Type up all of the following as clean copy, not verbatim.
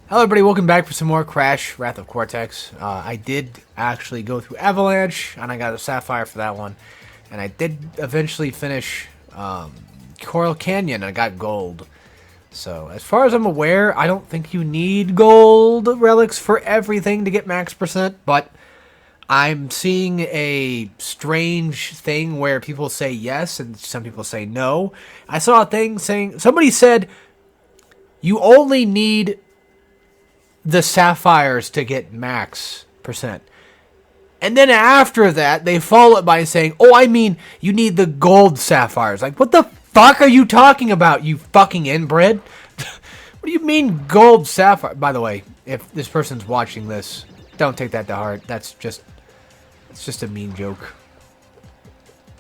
Hello everybody, welcome back for some more Crash Wrath of Cortex. I did actually go through Avalanche, and I got a Sapphire for that one. And I did eventually finish Coral Canyon, and I got gold. So, as far as I'm aware, I don't think you need gold relics for everything to get max percent, but I'm seeing a strange thing where people say yes, and some people say no. I saw a thing saying, somebody said, you only need the sapphires to get max percent. And then after that, they follow it by saying, oh, I mean, you need the gold sapphires. Like, what the fuck are you talking about, you fucking inbred? What do you mean gold sapphire? By the way, if this person's watching this, don't take that to heart. It's just a mean joke.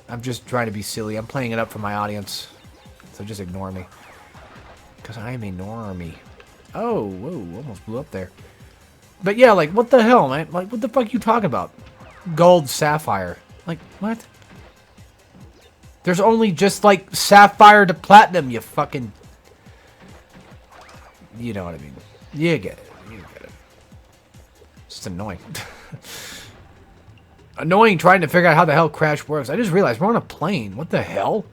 I'm just trying to be silly. I'm playing it up for my audience. So just ignore me. Because I am a normie. Oh, whoa, almost blew up there. But yeah, like, what the hell, man? Like, what the fuck are you talking about? Gold sapphire. Like, what? There's only just, like, sapphire to platinum, you fucking... You know what I mean. You get it. You get it. It's just annoying. Annoying trying to figure out how the hell Crash works. I just realized we're on a plane. What the hell?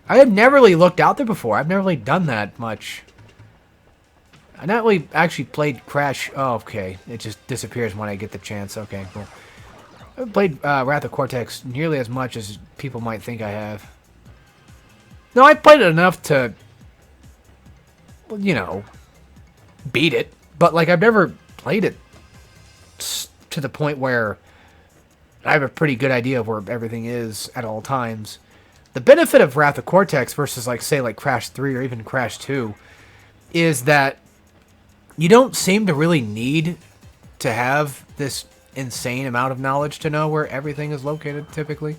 I have never really looked out there before. I've never really done that much. I not really actually played Crash. Oh, okay. It just disappears when I get the chance. Okay, cool. I haven't played Wrath of Cortex nearly as much as people might think I have. No, I played it enough to, well, you know, beat it. But, like, I've never played it to the point where I have a pretty good idea of where everything is at all times. The benefit of Wrath of Cortex versus, like, say, like Crash 3 or even Crash 2 is that you don't seem to really need to have this insane amount of knowledge to know where everything is located, typically.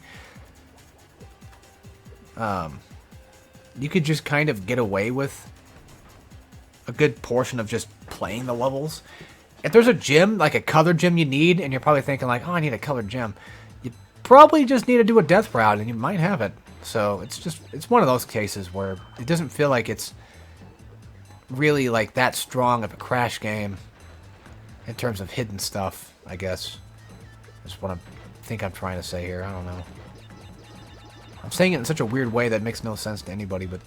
You could just kind of get away with a good portion of just playing the levels. If there's a gem, like a colored gem you need, and you're probably thinking like, oh, I need a colored gem, you probably just need to do a death route, and you might have it. So it's one of those cases where it doesn't feel like it's really like that strong of a Crash game in terms of hidden stuff, I guess. That's what I think I'm trying to say here. I don't know. I'm saying it in such a weird way that makes no sense to anybody, but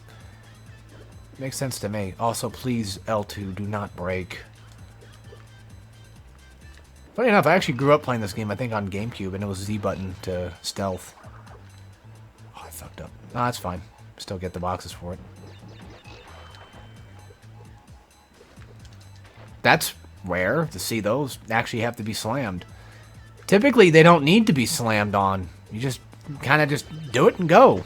it makes sense to me. Also, please, L2, do not break. Funny enough, I actually grew up playing this game, I think, on GameCube, and it was Z button to stealth. Oh, I fucked up. No, that's fine. Still get the boxes for it. That's rare to see those actually have to be slammed. Typically, they don't need to be slammed on. You just kind of just do it and go.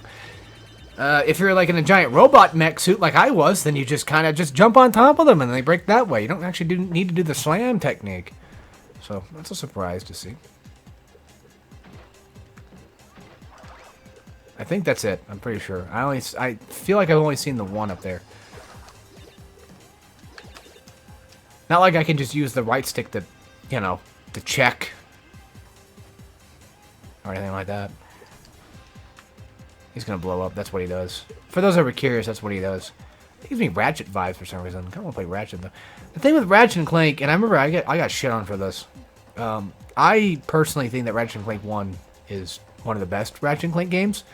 If you're like in a giant robot mech suit like I was, then you just kind of just jump on top of them and they break that way. You don't actually need to do the slam technique. So, that's a surprise to see. I think that's it. I'm pretty sure. I feel like I've only seen the one up there. Not like I can just use the right stick to, you know, to check. Or anything like that. He's gonna blow up. That's what he does. For those that were curious, that's what he does. It gives me Ratchet vibes for some reason. I kind of want to play Ratchet, though. The thing with Ratchet and Clank, and I remember I got shit on for this. I personally think that Ratchet and Clank 1 is one of the best Ratchet and Clank games.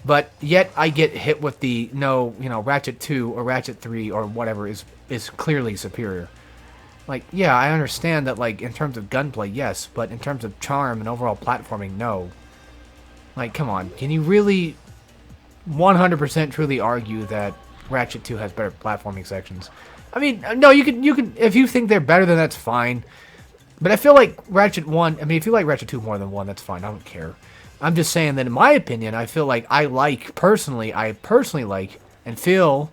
But yet I get hit with the, no, you know, Ratchet 2 or Ratchet 3 or whatever is clearly superior. Like, yeah, I understand that, like, in terms of gunplay, yes, but in terms of charm and overall platforming, no. Like, come on. Can you really 100% truly argue that Ratchet 2 has better platforming sections? I mean, no, you can, if you think they're better, then that's fine. But I feel like Ratchet 1, I mean, if you like Ratchet 2 more than 1, that's fine, I don't care. I'm just saying that in my opinion, I feel like I personally like, and feel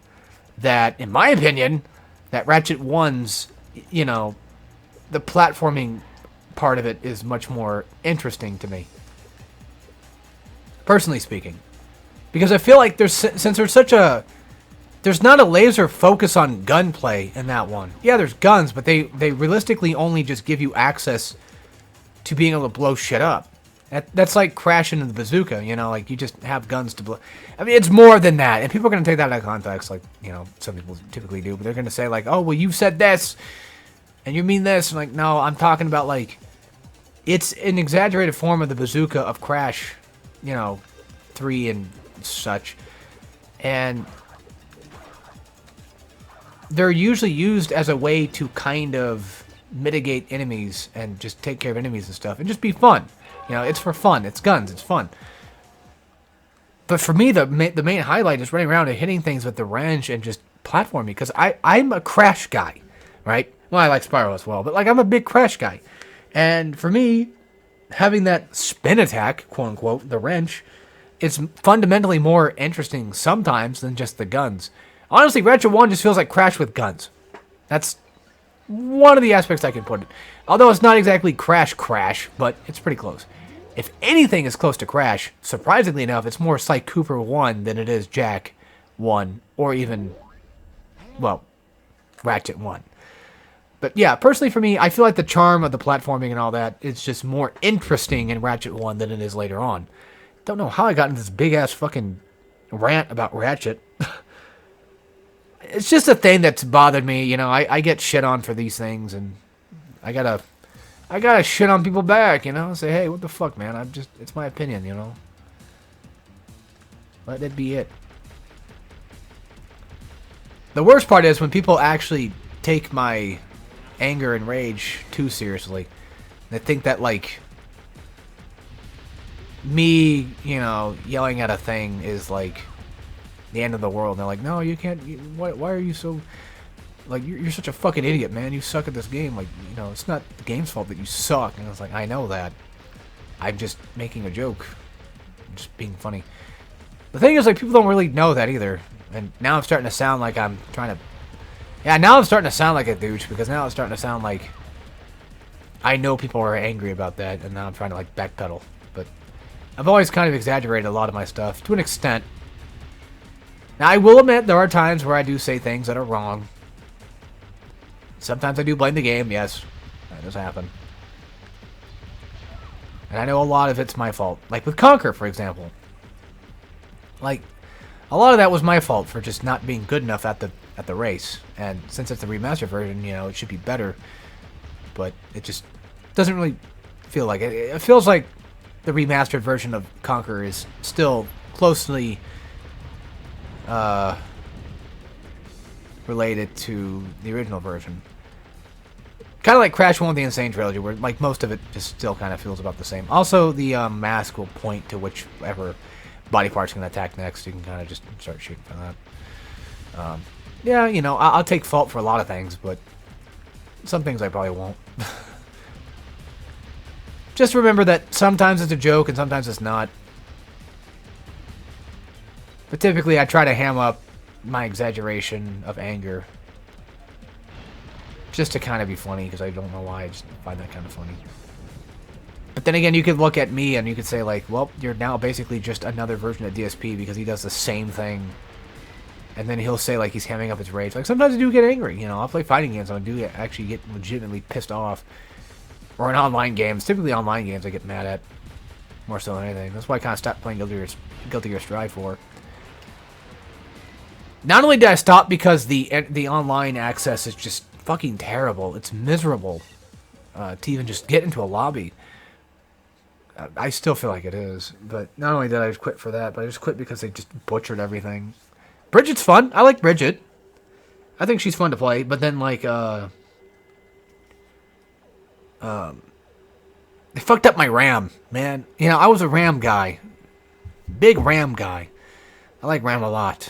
that, in my opinion, that Ratchet 1's, you know, the platforming part of it is much more interesting to me. Personally speaking. Because I feel like since there's not a laser focus on gunplay in that one. Yeah, there's guns, but they realistically only just give you access to being able to blow shit up. That's like crashing in the bazooka, you know, like you just have guns to blow. I mean, it's more than that, and people are gonna take that out of context, like, you know, some people typically do. But they're gonna say like, "Oh, well, you said this, and you mean this," and like, no, I'm talking about like, it's an exaggerated form of the bazooka of Crash, you know, 3 and such, and they're usually used as a way to kind of mitigate enemies and just take care of enemies and stuff, and just be fun. You know, it's for fun. It's guns. It's fun. But for me, the main highlight is running around and hitting things with the wrench and just platforming. Because I'm a Crash guy, right? Well, I like Spyro as well, but like I'm a big Crash guy. And for me, having that spin attack, quote unquote, the wrench, is fundamentally more interesting sometimes than just the guns. Honestly, Ratchet 1 just feels like Crash with guns. That's one of the aspects I can put it. Although it's not exactly Crash, but it's pretty close. If anything is close to Crash, surprisingly enough, it's more Sly Cooper 1 than it is Jak 1, or even, well, Ratchet 1. But yeah, personally for me, I feel like the charm of the platforming and all that is just more interesting in Ratchet 1 than it is later on. Don't know how I got into this big-ass fucking rant about Ratchet. It's just a thing that's bothered me, you know. I get shit on for these things, and I gotta shit on people back, you know. Say, hey, what the fuck, man? It's my opinion, you know. Let it be it. The worst part is when people actually take my anger and rage too seriously. They think that, like, me, you know, yelling at a thing is, like, the end of the world. And they're like, no, you can't. Why are you so... Like, you're such a fucking idiot, man. You suck at this game. Like, you know, it's not the game's fault that you suck. And I was like, I know that. I'm just making a joke. I'm just being funny. The thing is, like, people don't really know that either. And now I'm starting to sound like I'm trying to... Yeah, now I'm starting to sound like a douche, because now it's starting to sound like I know people are angry about that, and now I'm trying to, like, backpedal. But I've always kind of exaggerated a lot of my stuff, to an extent. Now, I will admit there are times where I do say things that are wrong. Sometimes I do blame the game, yes. That does happen. And I know a lot of it's my fault. Like with Conquer, for example. Like, a lot of that was my fault for just not being good enough at the race. And since it's the remastered version, you know, it should be better. But it just doesn't really feel like it. It feels like the remastered version of Conquer is still closely related to the original version. Kind of like Crash 1 with the Insane Trilogy, where like most of it just still kind of feels about the same. Also, the mask will point to whichever body part's going to attack next. You can kind of just start shooting for that. Yeah, you know, I'll take fault for a lot of things, but some things I probably won't. Just remember that sometimes it's a joke and sometimes it's not. But typically I try to ham up my exaggeration of anger just to kind of be funny, because I don't know why, I just find that kind of funny. But then again, you could look at me and you could say like, well, you're now basically just another version of DSP, because he does the same thing. And then he'll say like he's hamming up his rage. Like sometimes I do get angry, you know. I'll play fighting games and I do actually get legitimately pissed off. Or in online games, typically online games I get mad at more so than anything. That's why I kind of stopped playing Guilty Gear Strive 4. Not only did I stop because the online access is just fucking terrible. It's miserable to even just get into a lobby. I still feel like it is. But not only did I just quit for that, but I just quit because they just butchered everything. Bridget's fun. I like Bridget. I think she's fun to play. But then, like, they fucked up my RAM, man. You know, I was a RAM guy. Big RAM guy. I like RAM a lot.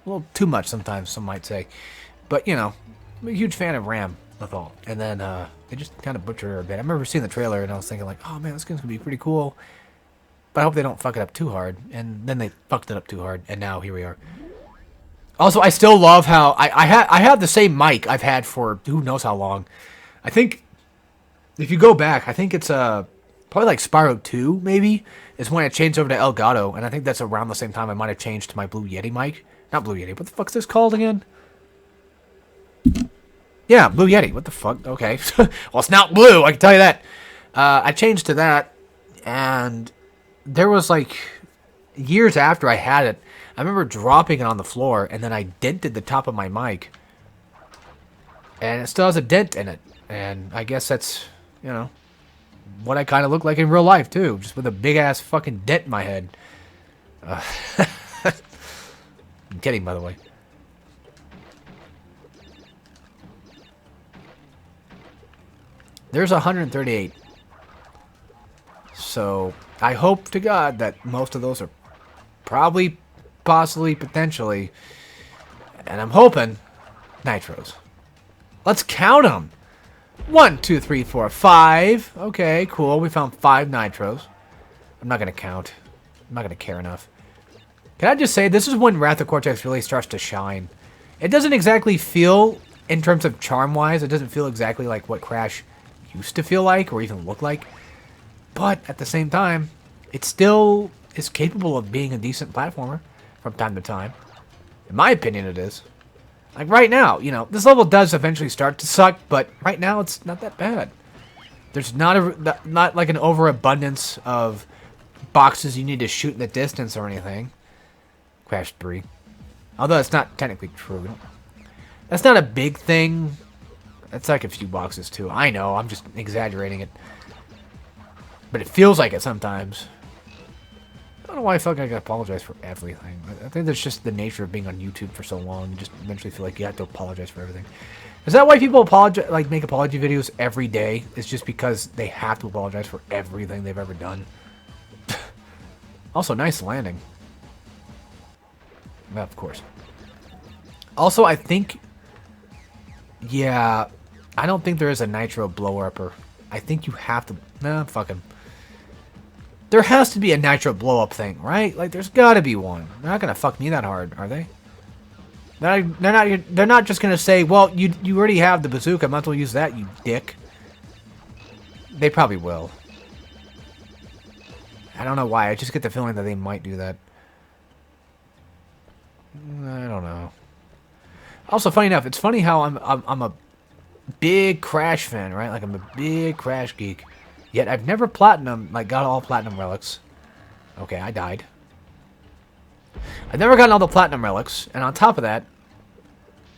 A little too much sometimes, some might say. But, you know, I'm a huge fan of RAM, that's all. And then they just kind of butchered her a bit. I remember seeing the trailer and I was thinking like, oh man, this game's going to be pretty cool. But I hope they don't fuck it up too hard. And then they fucked it up too hard. And now here we are. Also, I still love how... I have the same mic I've had for who knows how long. I think... If you go back, I think it's probably like Spyro 2, maybe, is when I changed over to Elgato. And I think that's around the same time I might have changed to my Blue Yeti mic. Not Blue Yeti. What the fuck's this called again? Yeah, Blue Yeti. What the fuck? Okay. Well, it's not blue, I can tell you that. I changed to that And there was like years after I had it, I remember dropping it on the floor, and then I dented the top of my mic, and it still has a dent in it. And I guess that's, you know, what I kind of look like in real life too, just with a big ass fucking dent in my head. Uh, I'm kidding, by the way. There's 138. So I hope to God that most of those are probably, possibly, potentially, and I'm hoping nitros. Let's count them. 1, 2, 3, 4, 5. Okay, cool. We found 5 nitros. I'm not going to count. I'm not going to care enough. Can I just say, this is when Wrath of Cortex really starts to shine. It doesn't exactly feel, in terms of charm-wise, it doesn't feel exactly like what Crash used to feel like, or even look like. But, at the same time, it still is capable of being a decent platformer from time to time. In my opinion, it is. Like, right now, you know, this level does eventually start to suck, but right now, it's not that bad. There's not like an overabundance of boxes you need to shoot in the distance or anything. Crash 3. Although it's not technically true. That's not a big thing. That's like a few boxes too. I know, I'm just exaggerating it. But it feels like it sometimes. I don't know why I feel like I gotta apologize for everything. I think that's just the nature of being on YouTube for so long. You just eventually feel like you have to apologize for everything. Is that why people apologize, like make apology videos every day? It's just because they have to apologize for everything they've ever done. Also, nice landing. Yeah, of course. Also, I think... Yeah, I don't think there is a nitro blow-upper. I think you have to... Nah, fuck him. There has to be a nitro blow-up thing, right? Like, there's gotta be one. They're not gonna fuck me that hard, are they? They're not just gonna say, well, you already have the bazooka, might as well use that, you dick. They probably will. I don't know why, I just get the feeling that they might do that. I don't know. Also, funny enough, it's funny how I'm a big Crash fan, right? Like, I'm a big Crash geek. Yet I've never got all platinum relics. Okay, I died. I've never gotten all the platinum relics, and on top of that,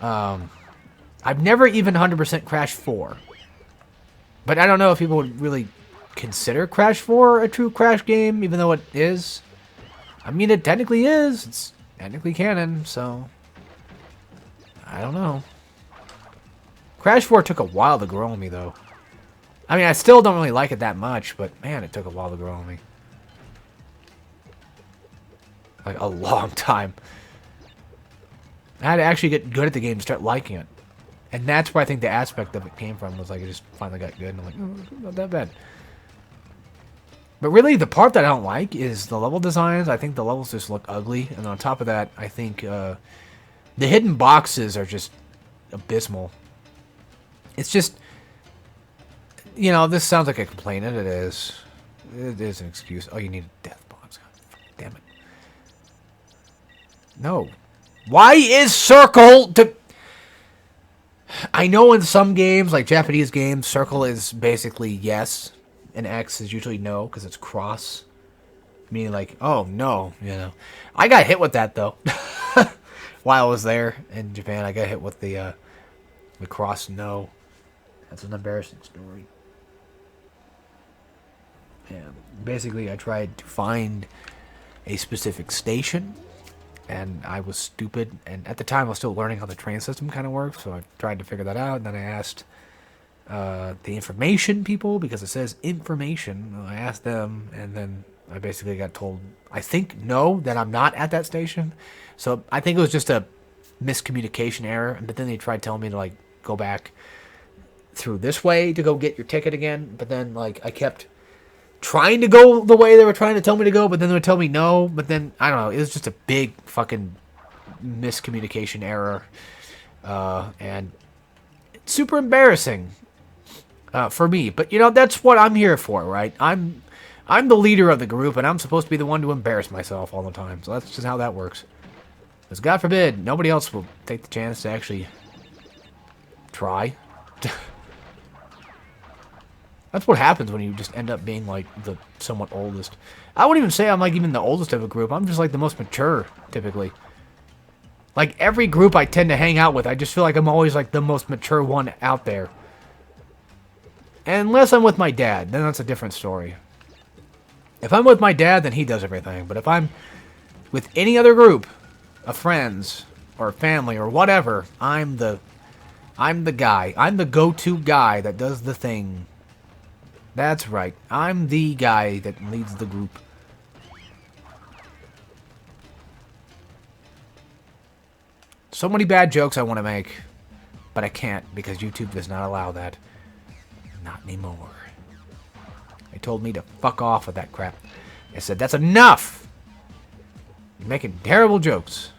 I've never even 100% Crash 4. But I don't know if people would really consider Crash 4 a true Crash game, even though it is. I mean, it technically is. It's technically canon, so... I don't know. Crash 4 took a while to grow on me, though. I mean, I still don't really like it that much, but man, it took a while to grow on me. Like, a long time. I had to actually get good at the game to start liking it. And that's where I think the aspect of it came from, was like, it just finally got good, and I'm like, oh, not that bad. But really, the part that I don't like is the level designs. I think the levels just look ugly, and on top of that, I think the hidden boxes are just abysmal. It's just... You know, this sounds like a complaint, and it is. It is an excuse. Oh, you need a death box. God, damn it. No. Why is circle to... I know in some games, like Japanese games, circle is basically yes, and X is usually no, because it's cross. Meaning like, oh, no, you know. I got hit with that, though. While I was there in Japan, I got hit with the cross no. That's an embarrassing story. And basically, I tried to find a specific station, and I was stupid. And at the time, I was still learning how the train system kind of works, so I tried to figure that out. And then I asked the information people, because it says information. I asked them, and then I basically got told, I think, no, that I'm not at that station. So I think it was just a miscommunication error. But then they tried telling me to, like, go back through this way to go get your ticket again. But then, like, I kept trying to go the way they were trying to tell me to go, but then they would tell me no. But then, I don't know, it was just a big fucking miscommunication error. And it's super embarrassing for me. But, you know, that's what I'm here for, right? I'm the leader of the group, and I'm supposed to be the one to embarrass myself all the time. So that's just how that works. Because God forbid, nobody else will take the chance to actually try. That's what happens when you just end up being, like, the somewhat oldest. I wouldn't even say I'm, like, even the oldest of a group. I'm just, like, the most mature, typically. Like, every group I tend to hang out with, I just feel like I'm always, like, the most mature one out there. Unless I'm with my dad, then that's a different story. If I'm with my dad, then he does everything. But if I'm with any other group of friends or family or whatever, I'm the guy. I'm the go-to guy that does the thing. That's right. I'm the guy that leads the group. So many bad jokes I want to make, but I can't because YouTube does not allow that. Not anymore. They told me to fuck off with that crap. I said, that's enough! You're making terrible jokes.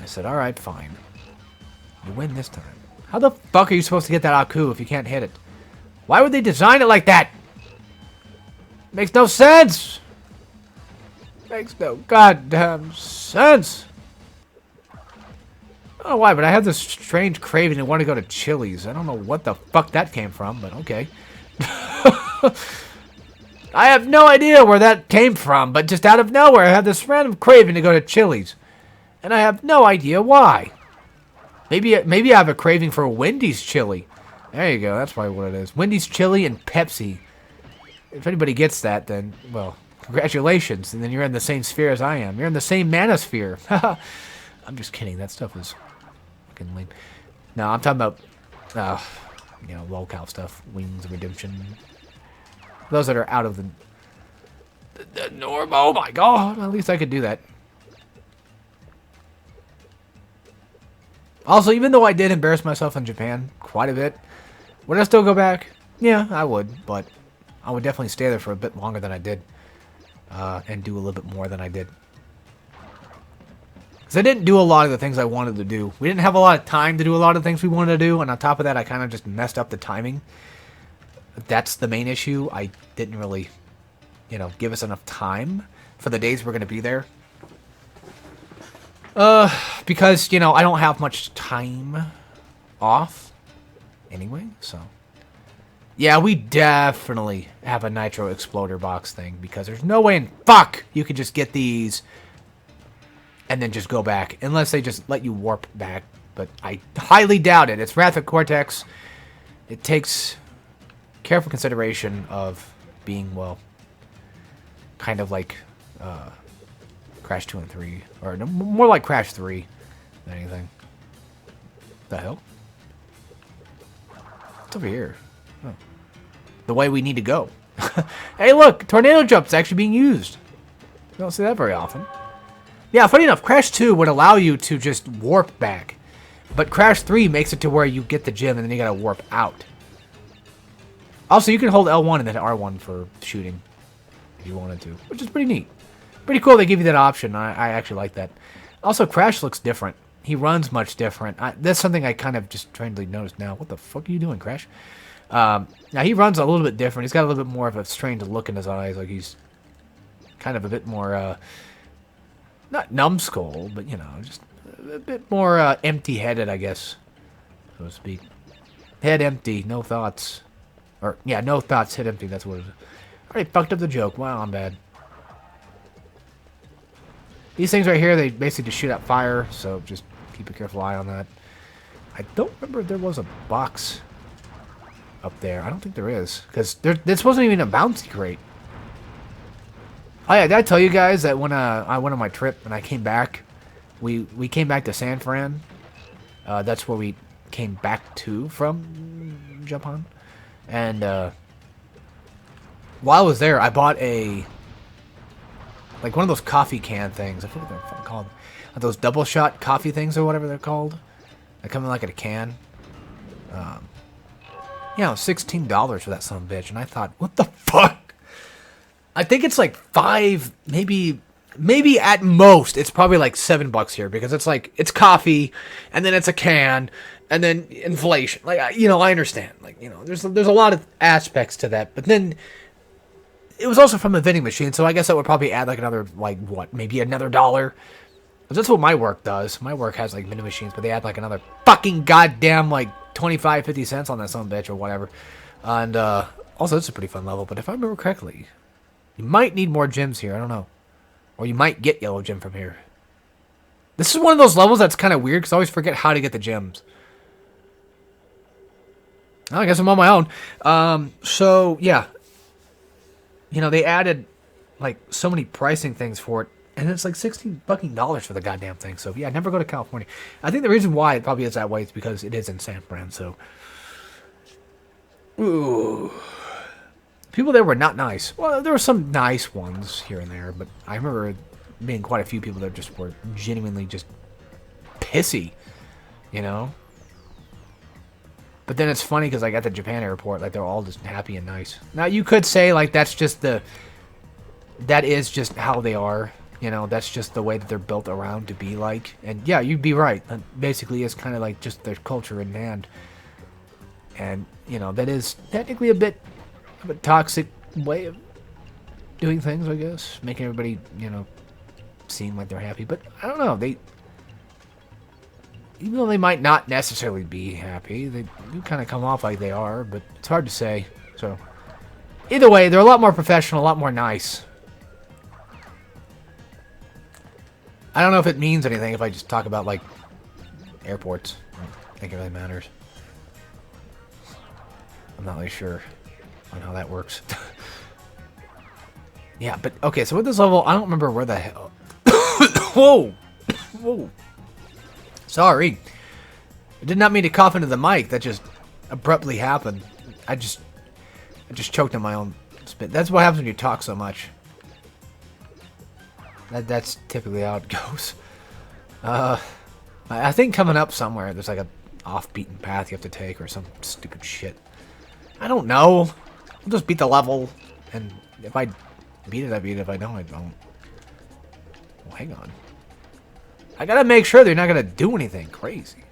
I said, alright, fine. You win this time. How the fuck are you supposed to get that Aku if you can't hit it? Why would they design it like that? Makes no sense! Makes no goddamn sense! I don't know why, but I have this strange craving to want to go to Chili's. I don't know what the fuck that came from, but okay. I have no idea where that came from, but just out of nowhere, I have this random craving to go to Chili's. And I have no idea why. Maybe I have a craving for Wendy's chili. There you go, that's probably what it is. Wendy's chili and Pepsi. If anybody gets that, then, well, congratulations. And then you're in the same sphere as I am. You're in the same manosphere. I'm just kidding, that stuff is fucking lame. No, I'm talking about, you know, lolcow stuff. Wings of Redemption. Those that are out of the norm. Oh my god, at least I could do that. Also, even though I did embarrass myself in Japan quite a bit, would I still go back? Yeah, I would, but I would definitely stay there for a bit longer than I did. And do a little bit more than I did. Because I didn't do a lot of the things I wanted to do. We didn't have a lot of time to do a lot of things we wanted to do, and on top of that, I kind of just messed up the timing. That's the main issue. I didn't really, you know, give us enough time for the days we're going to be there. Because, you know, I don't have much time off anyway, so. Yeah, we definitely have a Nitro Exploder box thing, because there's no way in fuck you could just get these and then just go back, unless they just let you warp back, but I highly doubt it. It's Wrath of Cortex. It takes careful consideration of being, well, kind of like Crash 2 and 3, or no, more like Crash 3 than anything. The hell? What's over here? Oh. The way we need to go. Hey, look! Tornado Jump's actually being used. You don't see that very often. Yeah, funny enough, Crash 2 would allow you to just warp back. But Crash 3 makes it to where you get the gem and then you gotta warp out. Also, you can hold L1 and then R1 for shooting, if you wanted to, which is pretty neat. Pretty cool they give you that option. I actually like that. Also, Crash looks different. He runs much different. That's something I kind of just trying to notice now. What the fuck are you doing, Crash? Now, he runs a little bit different. He's got a little bit more of a strange look in his eyes. Like he's kind of a bit more, not numbskull, but, you know, just a bit more empty-headed, I guess, so to speak. Head empty, no thoughts. Or, yeah, no thoughts, head empty, that's what it is. I already fucked up the joke. Wow, I'm bad. These things right here, they basically just shoot out fire, so just keep a careful eye on that. I don't remember if there was a box up there. I don't think there is, because this wasn't even a bouncy crate. Oh yeah, did I tell you guys that when I went on my trip and I came back, we came back to San Fran. That's where we came back to from Japan. And while I was there, I bought like one of those coffee can things. I forget what they're called. Those double shot coffee things or whatever they're called. They come in like in a can. You know, $16 for that son of a bitch. And I thought, what the fuck? I think it's like $5, maybe at most, it's probably like $7 here, because it's like, it's coffee, and then it's a can, and then inflation. Like, you know, I understand. Like, you know, there's a lot of aspects to that, but then it was also from a vending machine, so I guess that would probably add like another, like, what, maybe another $1. That's what my work does. My work has like vending machines, but they add like another fucking goddamn like 25, 50 cents on that son of a bitch or whatever. And also, it's a pretty fun level. But if I remember correctly, you might need more gems here. I don't know. Or you might get yellow gem from here. This is one of those levels that's kind of weird because I always forget how to get the gems. I guess I'm on my own. So, yeah. You know, they added, like, so many pricing things for it. And it's like $16 fucking for the goddamn thing. So, yeah, never go to California. I think the reason why it probably is that way is because it is in San Fran. So, ooh. People there were not nice. Well, there were some nice ones here and there. But I remember being quite a few people that just were genuinely just pissy. You know? But then it's funny because, like, at the Japan airport, like, they're all just happy and nice. Now, you could say, like, that is just how they are. You know, that's just the way that they're built around to be like. And, yeah, you'd be right. That basically is kind of like just their culture in hand. And, you know, that is technically a bit of a toxic way of doing things, I guess. Making everybody, you know, seem like they're happy. But, I don't know, even though they might not necessarily be happy, they do kind of come off like they are, but it's hard to say. So, either way, they're a lot more professional, a lot more nice. I don't know if it means anything if I just talk about, like, airports. I don't think it really matters. I'm not really sure on how that works. Yeah, but, okay, so with this level, I don't remember where the hell... Whoa! Whoa! Sorry. I did not mean to cough into the mic. That just abruptly happened. I just choked on my own spit. That's what happens when you talk so much. That's typically how it goes. I think coming up somewhere, there's like a off-beaten path you have to take or some stupid shit. I don't know. I'll just beat the level, and if I beat it, I beat it. If I don't, I don't. Well, hang on. I gotta make sure they're not gonna do anything crazy.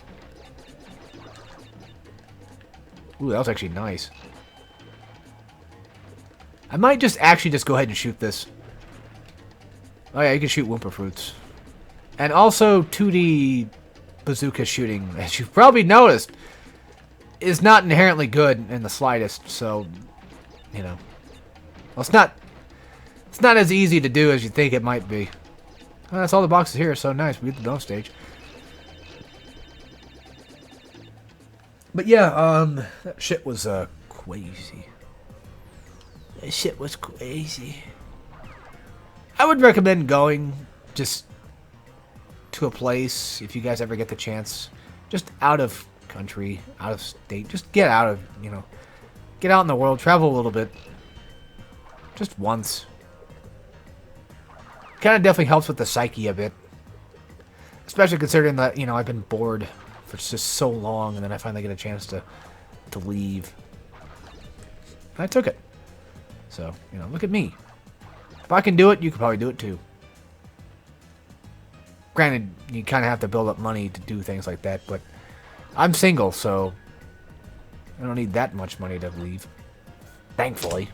Ooh, that was actually nice. I might just actually just go ahead and shoot this. Oh yeah, you can shoot Wumpa Fruits. And also 2D bazooka shooting, as you've probably noticed, is not inherently good in the slightest, so, you know. Well, it's not as easy to do as you think it might be. Oh, that's all the boxes here, so nice. We get the bonus stage. But yeah, that shit was crazy. That shit was crazy. I would recommend going just to a place, if you guys ever get the chance, just out of country, out of state. Just get out of, you know, get out in the world, travel a little bit. Just once. Kind of definitely helps with the psyche a bit. Especially considering that, you know, I've been bored for just so long, and then I finally get a chance to leave. And I took it. So, you know, look at me. If I can do it, you can probably do it too. Granted, you kind of have to build up money to do things like that, but I'm single, so I don't need that much money to leave. Thankfully.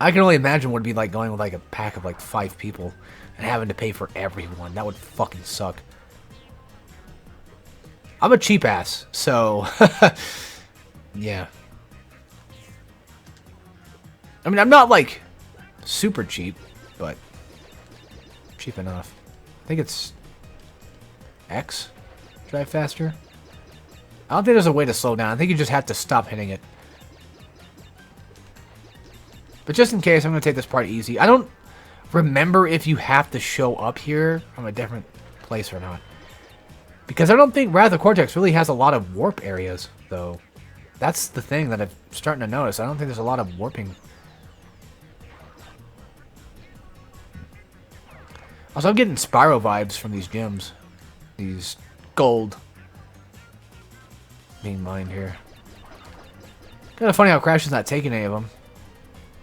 I can only imagine what it'd be like going with like a pack of like 5 people and having to pay for everyone. That would fucking suck. I'm a cheap ass, so yeah. I mean, I'm not like super cheap, but cheap enough. I think it's X. Drive faster. I don't think there's a way to slow down. I think you just have to stop hitting it. But just in case, I'm going to take this part easy. I don't remember if you have to show up here from a different place or not. Because I don't think Wrath of Cortex really has a lot of warp areas, though. That's the thing that I'm starting to notice. I don't think there's a lot of warping. Also, I'm getting Spyro vibes from these gems. These gold being mined here. Kind of funny how Crash is not taking any of them.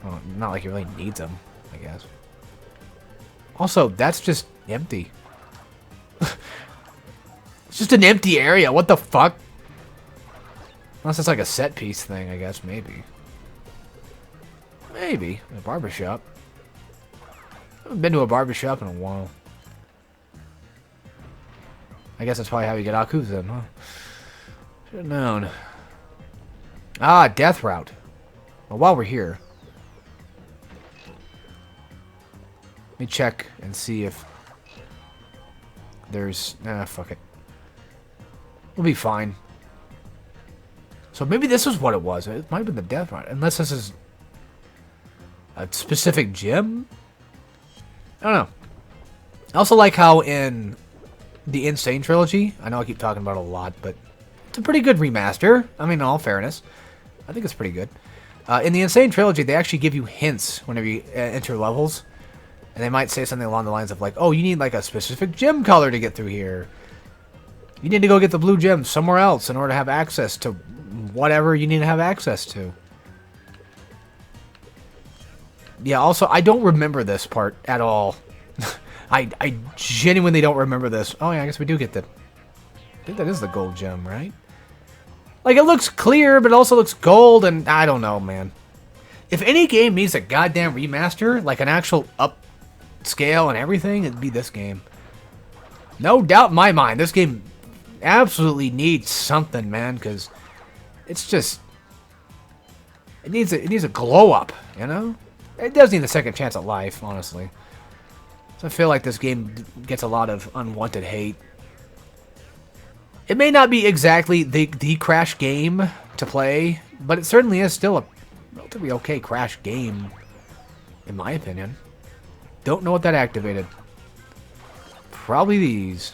Well, not like he really needs them, I guess. Also, that's just empty. It's just an empty area. What the fuck? Unless it's like a set piece thing, I guess. Maybe. Maybe. A barbershop. I haven't been to a barbershop in a while. I guess that's probably how you get Aku's then, huh? Should have known. Ah, Death Route. Well, while we're here, let me check and see if there's... fuck it. We'll be fine. So maybe this is what it was. It might have been the Death Route. Unless this is a specific gym? I don't know. I also like how in the Insane Trilogy, I know I keep talking about it a lot, but it's a pretty good remaster. I mean, in all fairness, I think it's pretty good. In the Insane Trilogy, they actually give you hints whenever you enter levels. And they might say something along the lines of like, oh, you need like a specific gem color to get through here. You need to go get the blue gem somewhere else in order to have access to whatever you need to have access to. Yeah, also, I don't remember this part at all. I genuinely don't remember this. Oh, yeah, I guess we do get the... I think that is the gold gem, right? Like, it looks clear, but it also looks gold, and I don't know, man. If any game needs a goddamn remaster, like an actual upscale and everything, it'd be this game. No doubt in my mind, this game absolutely needs something, man, because it's just... It needs a glow-up, you know? It does need a second chance at life, honestly. So I feel like this game gets a lot of unwanted hate. It may not be exactly the Crash game to play, but it certainly is still a relatively okay Crash game, in my opinion. Don't know what that activated. Probably these.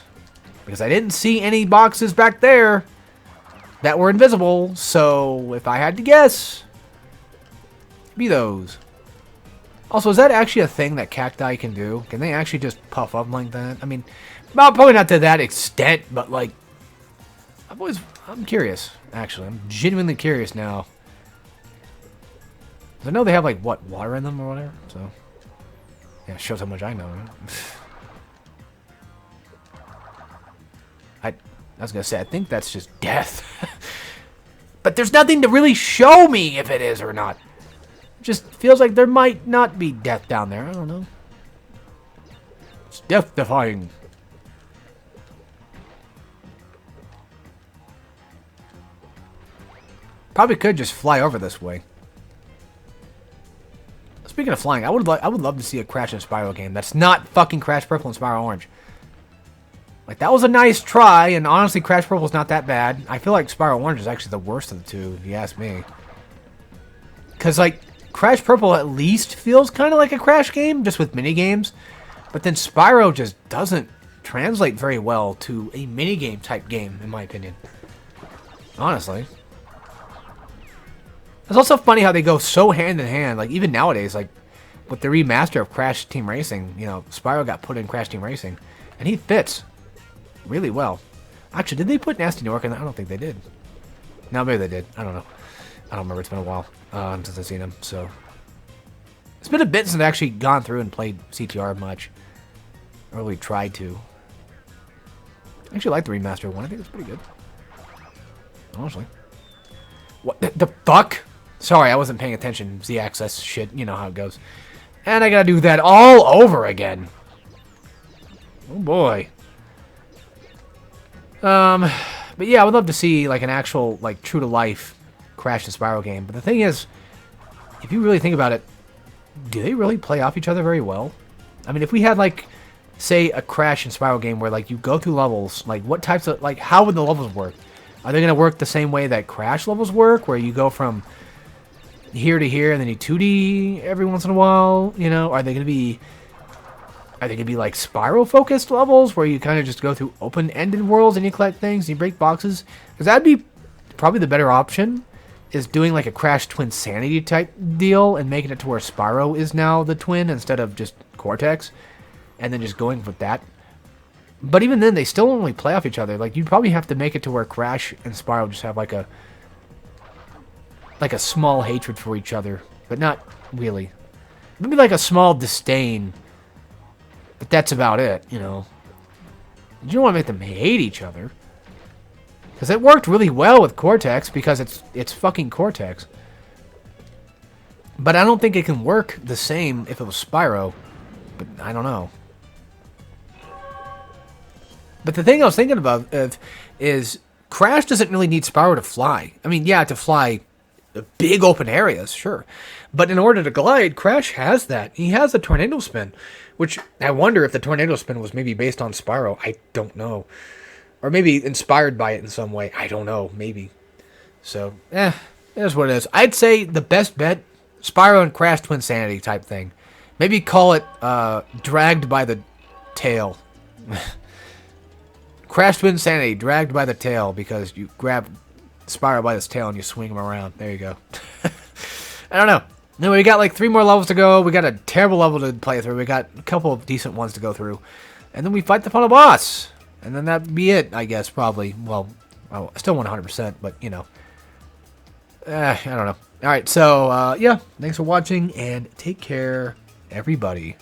Because I didn't see any boxes back there that were invisible, so if I had to guess, it'd be those. Also, is that actually a thing that cacti can do? Can they actually just puff up like that? I mean, well, probably not to that extent, but like, I'm curious, actually. I'm genuinely curious now. 'Cause I know they have like, what, water in them or whatever, so. Yeah, it shows how much I know, right? I was gonna say, I think that's just death. But there's nothing to really show me if it is or not. Just feels like there might not be death down there. I don't know. It's death-defying. Probably could just fly over this way. Speaking of flying, I would love to see a Crash and Spyro game that's not fucking Crash Purple and Spyro Orange. Like, that was a nice try, and honestly, Crash Purple's not that bad. I feel like Spyro Orange is actually the worst of the two, if you ask me. Because, like, Crash Purple at least feels kind of like a Crash game, just with minigames. But then Spyro just doesn't translate very well to a minigame type game, in my opinion. Honestly. It's also funny how they go so hand in hand. Like, even nowadays, like, with the remaster of Crash Team Racing, you know, Spyro got put in Crash Team Racing. And he fits really well. Actually, did they put Nasty New York in that? I don't think they did. No, maybe they did. I don't know. I don't remember. It's been a while since I've seen him, so... It's been a bit since I've actually gone through and played CTR much. Or really tried to. I actually like the remaster one. I think it's pretty good. Honestly. What the fuck? Sorry, I wasn't paying attention. Z-Access shit. You know how it goes. And I gotta do that all over again. Oh boy. But yeah, I would love to see like an actual, like, true-to-life Crash and Spyro game. But the thing is, if you really think about it, do they really play off each other very well? I mean, if we had, like, say, a Crash and Spyro game where, like, you go through levels, like, what types of, like, how would the levels work? Are they going to work the same way that Crash levels work, where you go from here to here and then you 2D every once in a while? You know, are they going to be like Spyro-focused levels where you kind of just go through open-ended worlds and you collect things and you break boxes? Because that'd be probably the better option, is doing like a Crash Twinsanity type deal and making it to where Spyro is now the twin instead of just Cortex, and then just going with that. But even then, they still only play off each other. Like, you'd probably have to make it to where Crash and Spyro just have like a small hatred for each other, but not really. Maybe like a small disdain, but that's about it, you know. You don't want to make them hate each other. Because it worked really well with Cortex, because it's fucking Cortex. But I don't think it can work the same if it was Spyro. But I don't know. But the thing I was thinking about is Crash doesn't really need Spyro to fly. I mean, yeah, to fly big open areas, sure. But in order to glide, Crash has that. He has a tornado spin, which I wonder if the tornado spin was maybe based on Spyro. I don't know. Or maybe inspired by it in some way. I don't know. Maybe. So, it is what it is. I'd say the best bet, Spyro and Crash Twinsanity type thing. Maybe call it Dragged by the Tail. Crash Twinsanity, Dragged by the Tail, because you grab Spyro by his tail and you swing him around. There you go. I don't know. No, we got like 3 more levels to go. We got a terrible level to play through. We got a couple of decent ones to go through. And then we fight the final boss. And then that'd be it, I guess, probably. Well, I still want 100%, but, you know. I don't know. Alright, so, yeah. Thanks for watching, and take care, everybody.